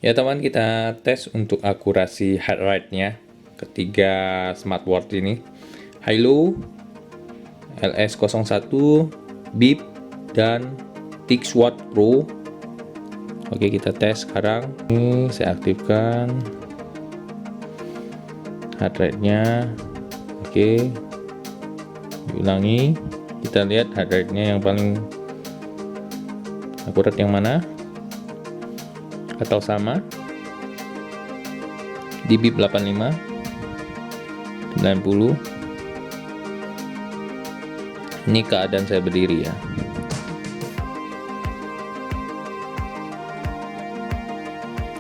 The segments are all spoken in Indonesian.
Ya teman, kita tes untuk akurasi heart rate-nya ketiga smartwatch ini, Hilo, LS01, Bip, dan Tixwatt Pro. Oke, kita tes sekarang. Ini saya aktifkan heart rate-nya. Oke, diulangi. Kita lihat heart rate-nya yang paling akurat yang mana, atau sama di Bip 85, 90. Ini keadaan saya berdiri ya.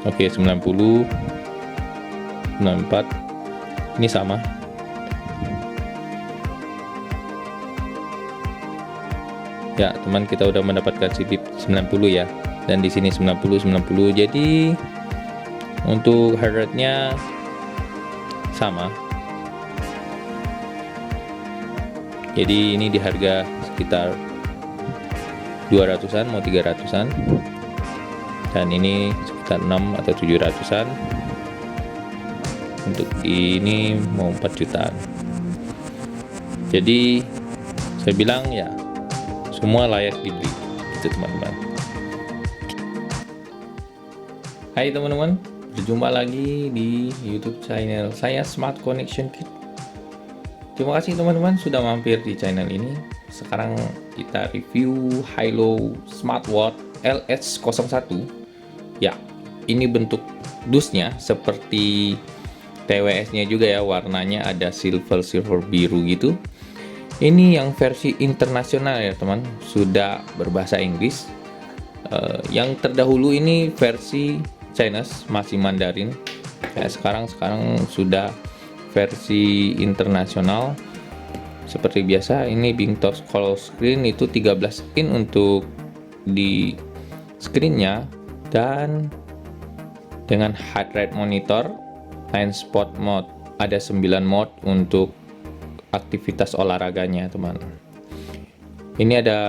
Oke, 90, 94. Ini sama. Ya, teman, kita udah mendapatkan si Bip 90 ya. Dan di sini 90. Jadi untuk heart rate-nya sama. Jadi ini di harga sekitar 200-an mau 300-an. Dan ini sekitar 6 atau 700-an. Untuk ini mau 4 jutaan. Jadi saya bilang ya, semua layak dibeli. Itu teman-teman. Hai teman-teman, berjumpa lagi di YouTube channel saya, Smart Connection Kit. Terima kasih teman-teman sudah mampir di channel ini. Sekarang kita review Hilo Smartwatch LS01. Ya, ini bentuk dusnya seperti TWS-nya juga ya, warnanya ada silver biru gitu. Ini yang versi internasional ya teman, sudah berbahasa Inggris. Yang terdahulu ini versi Chinese, masih Mandarin. Ya, sekarang sudah versi internasional. Seperti biasa, ini Bingtos color screen itu 13 in untuk di screennya, dan dengan heart rate monitor, line spot mode, ada 9 mode untuk aktivitas olahraganya teman. Ini ada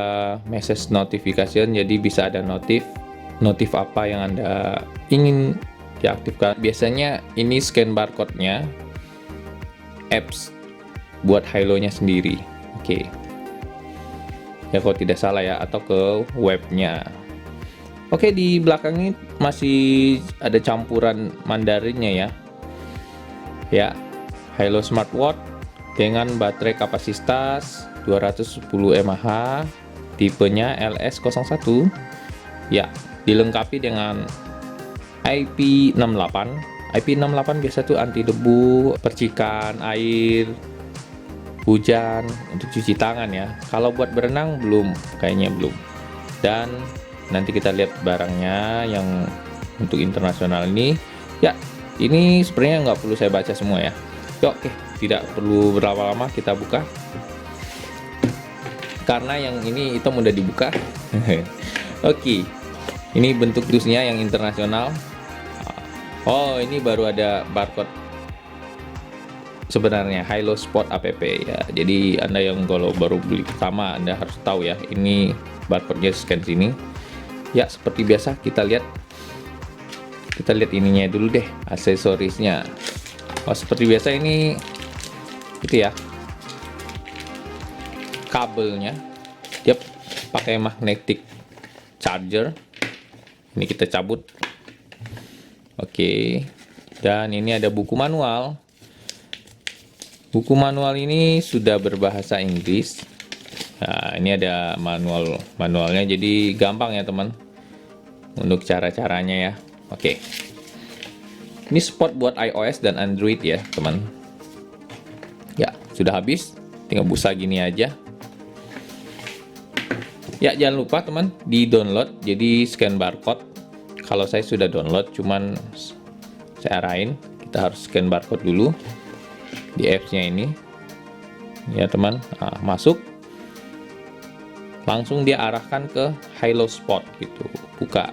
message notification, jadi bisa ada notif apa yang Anda ingin diaktifkan. Biasanya ini scan barcode-nya, apps buat Hilo-nya sendiri. Oke. Ya kalau tidak salah ya, atau ke webnya. Oke, di belakang ini masih ada campuran Mandarinnya ya. Ya, Hilo Smartwatch dengan baterai kapasitas 210 mAh, tipenya LS01. Ya, dilengkapi dengan IP68. IP68 biasa tuh anti debu, percikan air, hujan, untuk cuci tangan ya. Kalau buat berenang belum, kayaknya belum. Dan nanti kita lihat barangnya yang untuk internasional ini. Ya, ini sebenarnya nggak perlu saya baca semua ya. Oke, tidak perlu berlama-lama, kita buka. Karena yang ini hitam udah dibuka. Oke. Ini bentuk dusnya yang internasional. Oh, ini baru ada barcode sebenarnya, Hilo Sport app ya. Jadi Anda yang kalau baru beli pertama, Anda harus tahu ya, ini barcode-nya scan sini. Ya, seperti biasa kita lihat ininya dulu deh, aksesorisnya. Oh, seperti biasa ini itu ya, kabelnya dia pakai magnetic charger. Ini kita cabut. Oke, dan ini ada buku manual. Buku manual ini sudah berbahasa Inggris. Nah, ini ada manualnya, jadi gampang ya teman untuk cara-caranya ya. Oke, ini support buat iOS dan Android ya teman. Ya, sudah habis, tinggal busa gini aja. Ya, jangan lupa teman di download, jadi scan barcode. Kalau saya sudah download, cuman saya arahin kita harus scan barcode dulu di apps-nya ini ya teman. Nah, masuk, langsung dia arahkan ke Hilo Sport gitu, buka.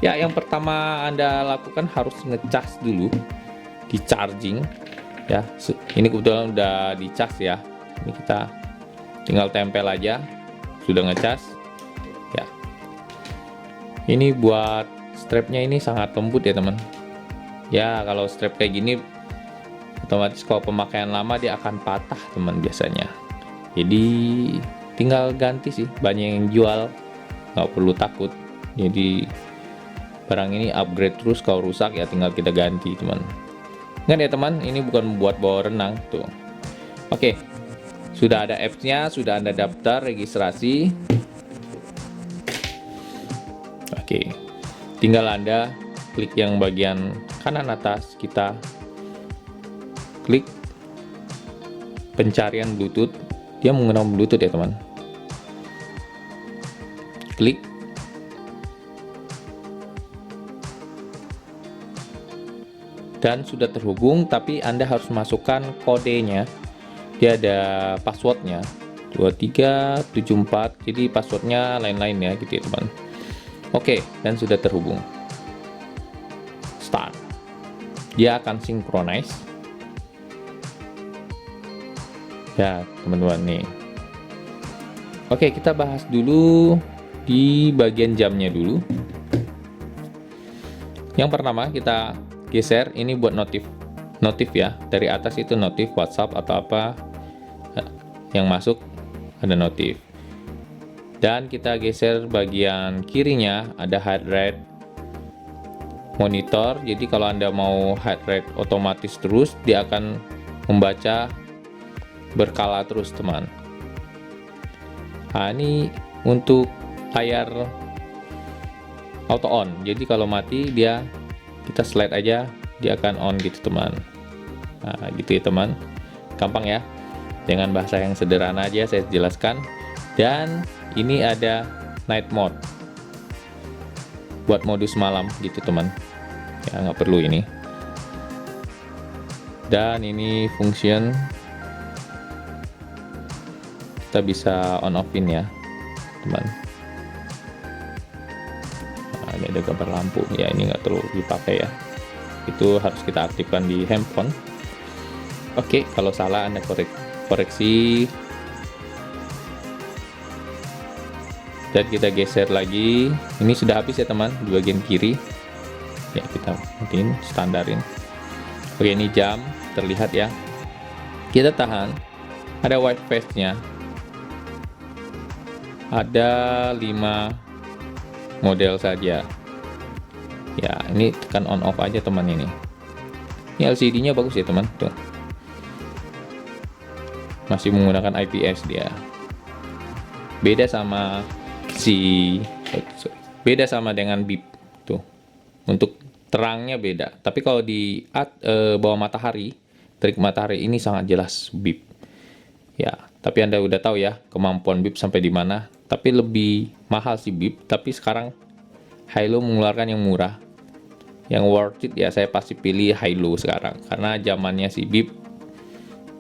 Ya, yang pertama Anda lakukan harus ngecas dulu, di charging ya. Ini kebetulan udah dicas ya, ini kita tinggal tempel aja, sudah ngecas ya. Ini buat strapnya ini sangat lembut ya teman. Ya kalau strap kayak gini otomatis kalau pemakaian lama dia akan patah teman biasanya. Jadi tinggal ganti sih, banyak yang jual, nggak perlu takut. Jadi barang ini upgrade terus, kalau rusak ya tinggal kita ganti teman. Ingat ya teman, ini bukan buat bawa renang tuh. Oke, sudah ada apps-nya, sudah ada daftar registrasi. Oke, tinggal Anda klik yang bagian kanan atas, kita klik pencarian Bluetooth. Dia menggunakan Bluetooth ya teman. Klik. Dan sudah terhubung, tapi Anda harus masukkan kodenya. Dia ada passwordnya 2374, jadi passwordnya lain-lain ya gitu ya teman. Oke, dan sudah terhubung. Start. Dia akan synchronize. Ya teman-teman nih. Oke, kita bahas dulu di bagian jamnya dulu. Yang pertama kita geser, ini buat notif ya, dari atas itu notif WhatsApp atau apa yang masuk, ada notif. Dan kita geser bagian kirinya, ada heart rate monitor. Jadi kalau Anda mau heart rate otomatis terus, dia akan membaca berkala terus teman. Nah ini untuk layar auto on, jadi kalau mati dia, kita slide aja, dia akan on gitu teman. Nah gitu ya teman, gampang ya, dengan bahasa yang sederhana aja saya jelaskan. Dan ini ada night mode buat modus malam gitu teman ya, nggak perlu ini. Dan ini function kita bisa on offin ya teman. Ini ada gambar lampu ya, ini nggak terlalu dipakai ya, itu harus kita aktifkan di handphone. Oke, kalau salah Anda koreksi. Dan kita geser lagi, ini sudah habis ya teman di bagian kiri ya, kita matiin standarin. Oke, ini jam terlihat ya, kita tahan. Ada white face nya, ada 5 model saja ya. Ini tekan on off aja teman. Ini LCD nya bagus ya teman tuh, masih menggunakan IPS dia. Beda sama dengan bip tuh, untuk terangnya beda. Tapi kalau di bawah matahari, terik matahari, ini sangat jelas bip ya. Tapi Anda udah tahu ya kemampuan bip sampai di mana. Tapi lebih mahal sih bip, tapi sekarang Hailu mengeluarkan yang murah, yang worth it ya. Saya pasti pilih Hailu sekarang karena zamannya si bip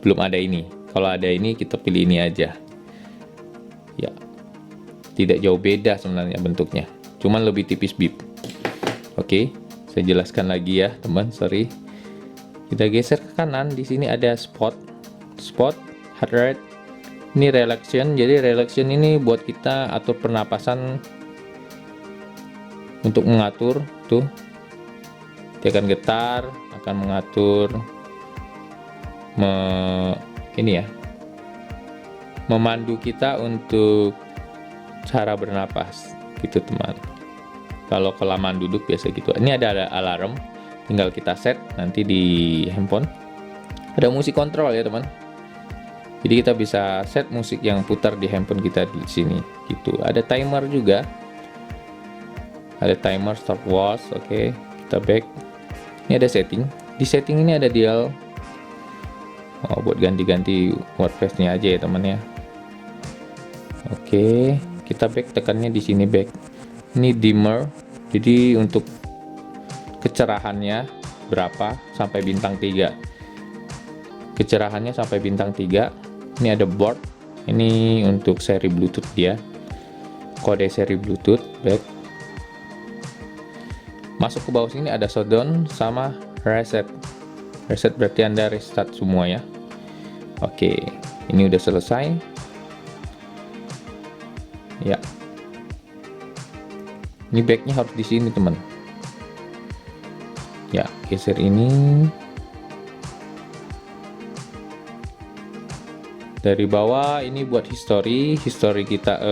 belum ada ini. Kalau ada ini kita pilih ini aja ya. Tidak jauh beda sebenarnya bentuknya, cuman lebih tipis bip. Oke, saya jelaskan lagi ya teman, sorry. Kita geser ke kanan, di sini ada spot heart rate. Ini relaxation, jadi relaxation ini buat kita atur pernapasan, untuk mengatur tuh. Dia akan getar, akan mengatur ini ya, memandu kita untuk cara bernapas gitu teman. Kalau kelamaan duduk biasa gitu. Ini ada alarm, tinggal kita set nanti di handphone. Ada musik kontrol ya teman. Jadi kita bisa set musik yang putar di handphone kita di sini gitu. Ada timer juga. Ada timer stopwatch. Oke, kita back. Ini ada setting. Di setting ini ada dial. Oh, buat ganti-ganti wordpress-nya aja ya teman ya. Oke, kita back, tekannya di sini back. Ini dimmer. Jadi untuk kecerahannya berapa sampai bintang 3. Kecerahannya sampai bintang 3. Ini ada board, ini untuk seri Bluetooth dia, kode seri Bluetooth. Back, masuk ke bawah sini ada shutdown sama reset. Reset berarti Anda restart semua ya. Oke, ini udah selesai ya. Ini backnya harus di sini teman. Ya, geser ini. Dari bawah ini buat history kita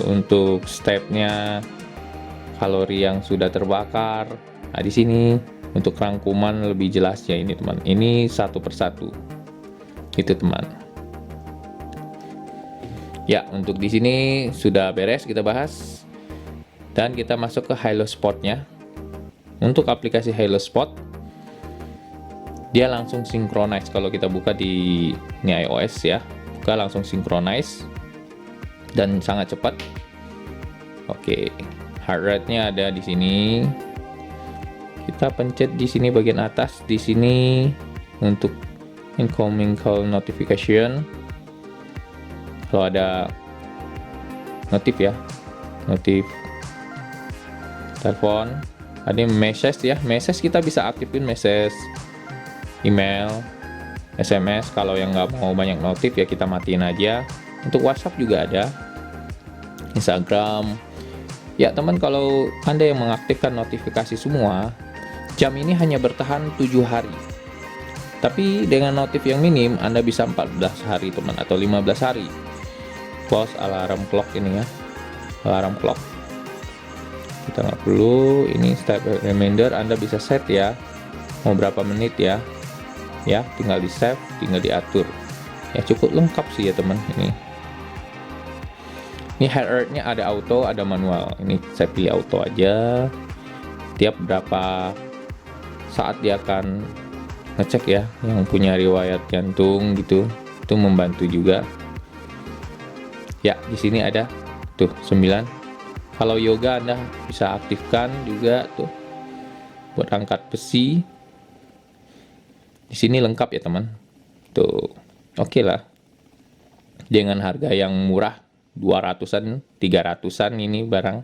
untuk stepnya, kalori yang sudah terbakar. Nah, di sini untuk rangkuman lebih jelas ya ini teman. Ini satu persatu. Itu teman. Ya, untuk di sini sudah beres kita bahas. Dan kita masuk ke Halo Spot-nya. Untuk aplikasi Halo Spot, dia langsung synchronize. Kalau kita buka di ini iOS ya, buka langsung synchronize dan sangat cepat. Oke, heart rate-nya ada di sini. Kita pencet di sini bagian atas, di sini untuk incoming call notification. Kalau ada notif ya, notif telepon. Ada message ya, message kita bisa aktifin message, email, SMS. Kalau yang nggak mau banyak notif ya kita matiin aja. Untuk WhatsApp juga ada, Instagram. Ya teman, kalau Anda yang mengaktifkan notifikasi semua, jam ini hanya bertahan 7 hari. Tapi dengan notif yang minim Anda bisa 14 hari teman, atau 15 hari. Close alarm clock ini ya, alarm clock. Kita nggak perlu ini step reminder. Anda bisa set ya, mau berapa menit ya, tinggal di save, tinggal diatur ya. Cukup lengkap sih ya teman. Ini heart rate-nya ada auto, ada manual. Ini saya pilih auto aja. Tiap berapa saat dia akan ngecek ya, yang punya riwayat jantung gitu, itu membantu juga ya. Di sini ada tuh 9. Kalau yoga Anda bisa aktifkan juga tuh buat angkat besi. Di sini lengkap ya teman. Tuh, oke lah. Dengan harga yang murah, 200-an, 300-an ini barang.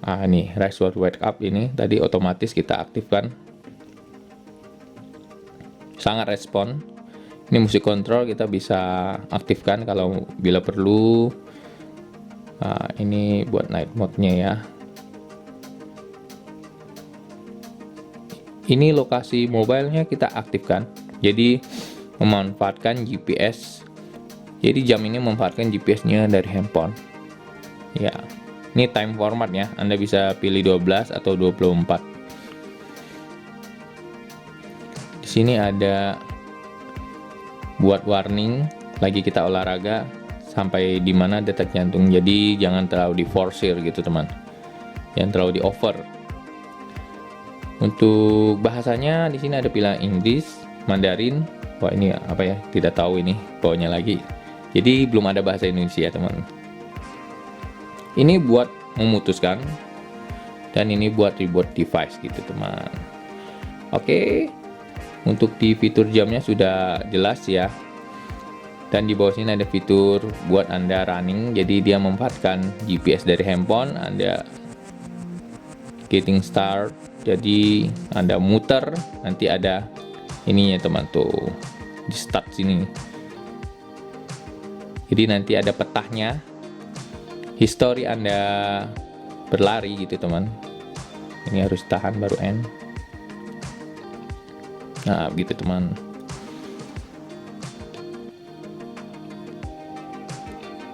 Ah, nih, Rise World Wake Up ini tadi otomatis kita aktifkan. Sangat respon. Ini musik control kita bisa aktifkan kalau bila perlu. Nah, ini buat night mode-nya ya. Ini lokasi mobile-nya kita aktifkan. Jadi memanfaatkan GPS. Jadi jam ini memanfaatkan GPS-nya dari handphone. Ya. Ini time format-nya. Anda bisa pilih 12 atau 24. Di sini ada buat warning lagi kita olahraga sampai di mana detak jantung. Jadi jangan terlalu diforsir gitu teman, jangan terlalu di over. Untuk bahasanya di sini ada pilihan Inggris, Mandarin. Wah, ini apa ya, tidak tahu ini bawahnya lagi. Jadi belum ada bahasa Indonesia teman. Ini buat memutuskan, dan ini buat reboot device gitu teman. Oke, untuk di fitur jamnya sudah jelas ya. Dan di bawah sini ada fitur buat Anda running. Jadi dia memanfaatkan GPS dari handphone. Anda getting start. Jadi Anda muter, nanti ada ininya teman tuh di start sini. Jadi nanti ada petahnya, history Anda berlari gitu teman. Ini harus tahan baru end. Nah gitu teman.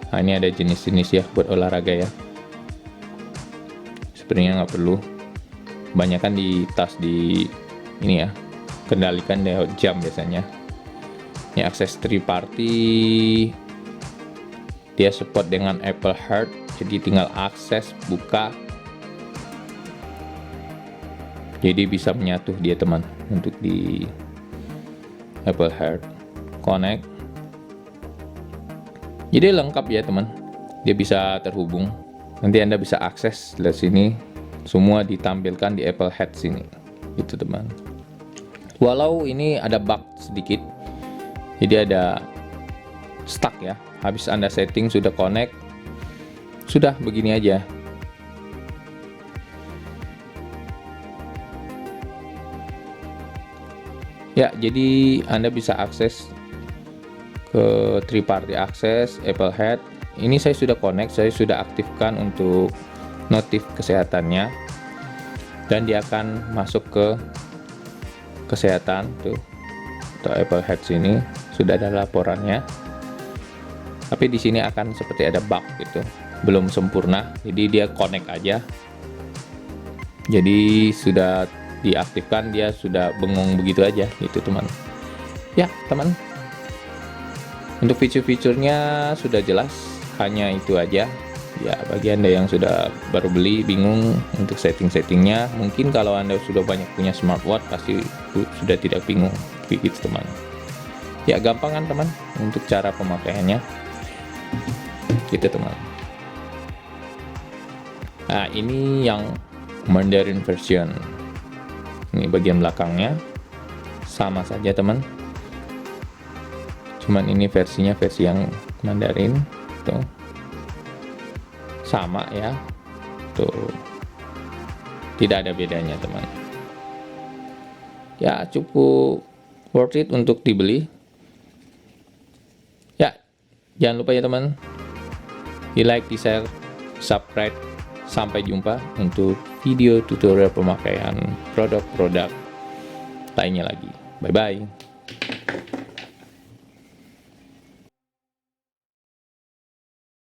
Nah, ini ada jenis-jenis ya buat olahraga ya. Sebenarnya nggak perlu. Kebanyakan di tas di ini ya, kendalikan lewat jam biasanya. Ini akses 3 party. Dia support dengan Apple Heart. Jadi tinggal akses, buka. Jadi bisa menyatu dia teman untuk di Apple Heart. Connect. Jadi lengkap ya teman, dia bisa terhubung. Nanti Anda bisa akses dari sini, semua ditampilkan di Apple Head sini, gitu teman. Walau ini ada bug sedikit, jadi ada stuck ya. Habis Anda setting sudah connect, sudah begini aja. Ya, jadi Anda bisa akses ke 3 party access Apple Head. Ini saya sudah connect, saya sudah aktifkan untuk notif kesehatannya. dan dia akan masuk ke kesehatan tuh, atau Apple Health ini sudah ada laporannya. Tapi di sini akan seperti ada bug gitu, belum sempurna, jadi dia connect aja. Jadi sudah diaktifkan, dia sudah bengong begitu aja gitu teman. Ya teman, untuk fitur-fiturnya sudah jelas, hanya itu aja. Ya bagi Anda yang sudah baru beli bingung untuk setting-settingnya, mungkin kalau Anda sudah banyak punya smartwatch pasti sudah tidak bingung begitu teman. Ya gampang kan teman untuk cara pemakaiannya gitu teman. Nah ini yang Mandarin version, ini bagian belakangnya sama saja teman, cuman ini versinya versi yang Mandarin tuh, sama ya tuh, tidak ada bedanya teman. Ya cukup worth it untuk dibeli ya. Jangan lupa ya teman, di like, di share, subscribe. Sampai jumpa untuk video tutorial pemakaian produk-produk lainnya lagi. Bye bye.